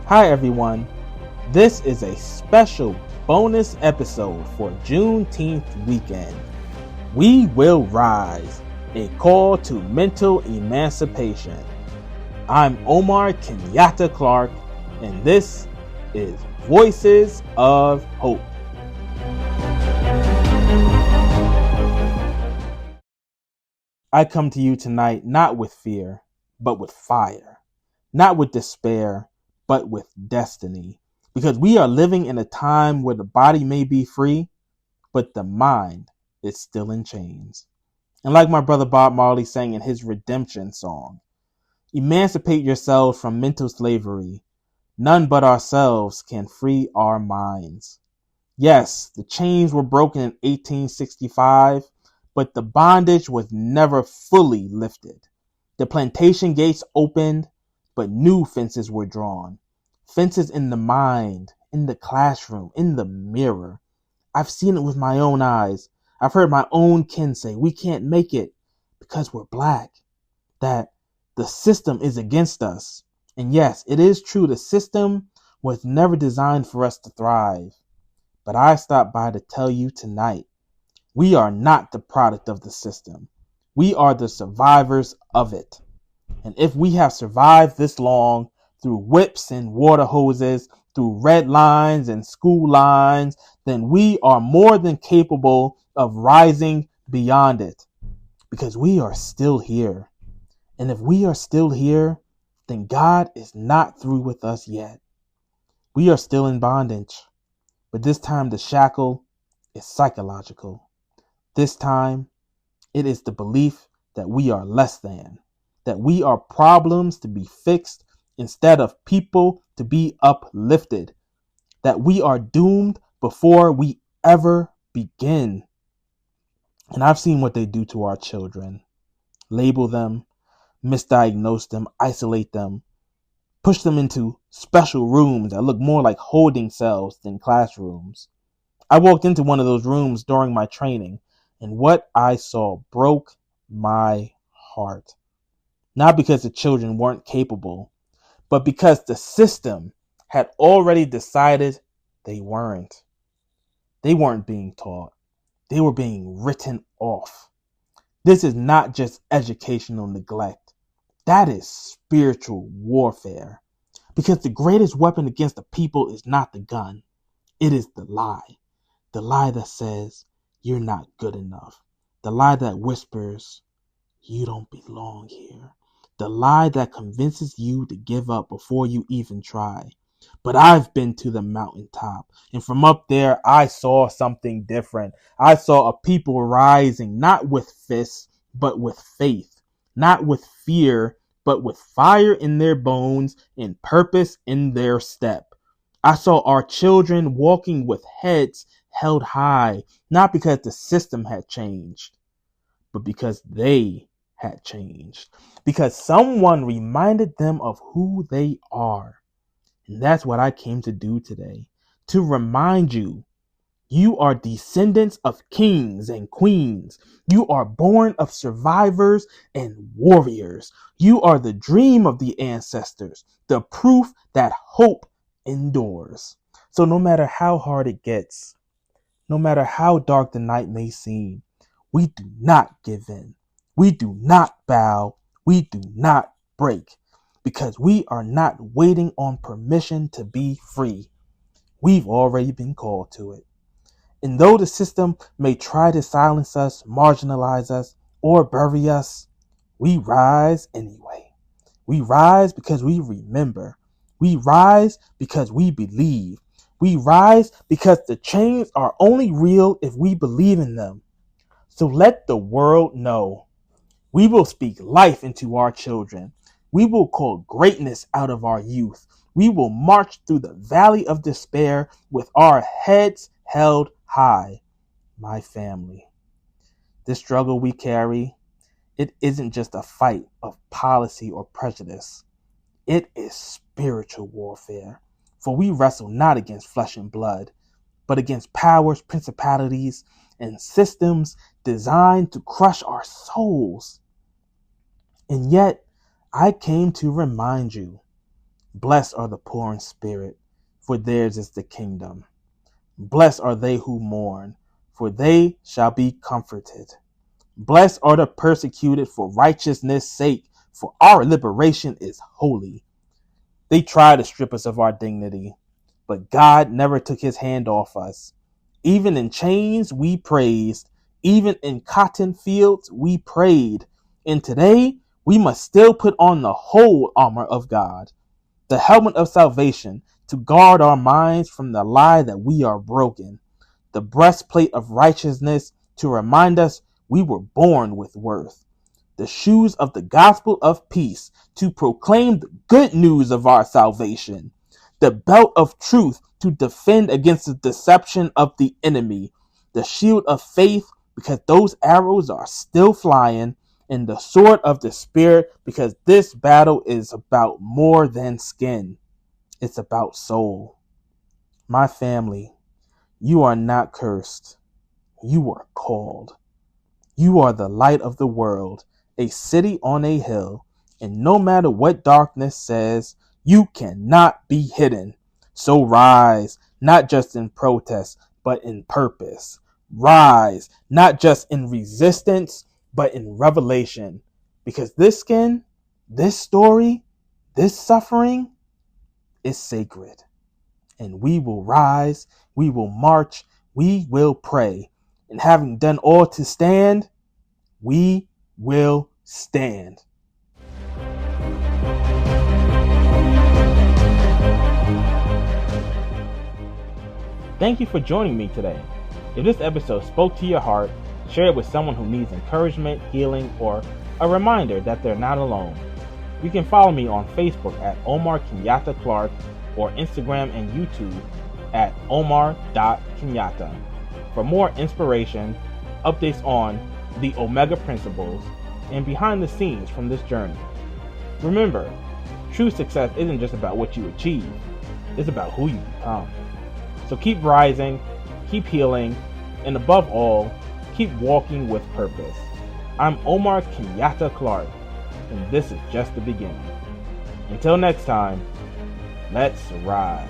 Hi everyone, this is a special bonus episode for Juneteenth weekend. We will rise, a call to mental emancipation. I'm Omar Kenyatta Clark, and this is Voices of Hope. I come to you tonight not with fear, but with fire, not with despair, but with destiny. Because we are living in a time where the body may be free, but the mind is still in chains. And like my brother Bob Marley sang in his redemption song, emancipate yourselves from mental slavery. None but ourselves can free our minds. Yes, the chains were broken in 1865, but the bondage was never fully lifted. The plantation gates opened, but new fences were drawn. Fences in the mind, in the classroom, in the mirror. I've seen it with my own eyes. I've heard my own kin say, we can't make it because we're black. That the system is against us. And yes, it is true, the system was never designed for us to thrive. But I stopped by to tell you tonight, we are not the product of the system. We are the survivors of it. And if we have survived this long through whips and water hoses, through red lines and school lines, then we are more than capable of rising beyond it. Because we are still here. And if we are still here, then God is not through with us yet. We are still in bondage. But this time the shackle is psychological. This time, it is the belief that we are less than, that we are problems to be fixed instead of people to be uplifted, that we are doomed before we ever begin. And I've seen what they do to our children. Label them, misdiagnose them, isolate them, push them into special rooms that look more like holding cells than classrooms. I walked into one of those rooms during my training, and what I saw broke my heart. Not because the children weren't capable, but because the system had already decided they weren't. They weren't being taught. They were being written off. This is not just educational neglect. That is spiritual warfare. Because the greatest weapon against the people is not the gun. It is the lie. The lie that says, you're not good enough. The lie that whispers, you don't belong here. The lie that convinces you to give up before you even try. But I've been to the mountaintop, and from up there, I saw something different. I saw a people rising, not with fists, but with faith. Not with fear, but with fire in their bones and purpose in their step. I saw our children walking with heads held high, not because the system had changed, but because they had changed. Because someone reminded them of who they are. And that's what I came to do today. To remind you, you are descendants of kings and queens. You are born of survivors and warriors. You are the dream of the ancestors, the proof that hope endures. So no matter how hard it gets, no matter how dark the night may seem, we do not give in. We do not bow. We do not break. Because we are not waiting on permission to be free. We've already been called to it. And though the system may try to silence us, marginalize us, or bury us, we rise anyway. We rise because we remember. We rise because we believe. We rise because the chains are only real if we believe in them. So let the world know. We will speak life into our children. We will call greatness out of our youth. We will march through the valley of despair with our heads held high. My family. This struggle we carry, it isn't just a fight of policy or prejudice. It is spiritual warfare. For we wrestle not against flesh and blood, but against powers, principalities, and systems designed to crush our souls. And yet, I came to remind you, Blessed are the poor in spirit, for theirs is the kingdom. Blessed are they who mourn, for they shall be comforted. Blessed are the persecuted for righteousness' sake, for our liberation is holy. They tried to strip us of our dignity, but God never took his hand off us. Even in chains, we praised. Even in cotton fields, we prayed. And today, we must still put on the whole armor of God, the helmet of salvation to guard our minds from the lie that we are broken, the breastplate of righteousness to remind us we were born with worth, the shoes of the gospel of peace to proclaim the good news of our salvation, the belt of truth to defend against the deception of the enemy, the shield of faith because those arrows are still flying, and the sword of the Spirit because this battle is about more than skin. It's about soul. My family, you are not cursed. You are called. You are the light of the world, a city on a hill, and no matter what darkness says, you cannot be hidden. So rise, not just in protest, but in purpose. Rise, not just in resistance, but in revelation. Because this skin, this story, this suffering is sacred. And we will rise, we will march, we will pray. And having done all to stand, we will stand. Thank you for joining me today. If this episode spoke to your heart, share it with someone who needs encouragement, healing, or a reminder that they're not alone. You can follow me on Facebook at Omar Kenyatta Clark or Instagram and YouTube at omar.kenyatta for more inspiration, updates on the Omega Principles, and behind the scenes from this journey. Remember, true success isn't just about what you achieve, it's about who you become. So keep rising, keep healing, and above all, keep walking with purpose. I'm Omar Kenyatta Clark, and this is just the beginning. Until next time, let's rise.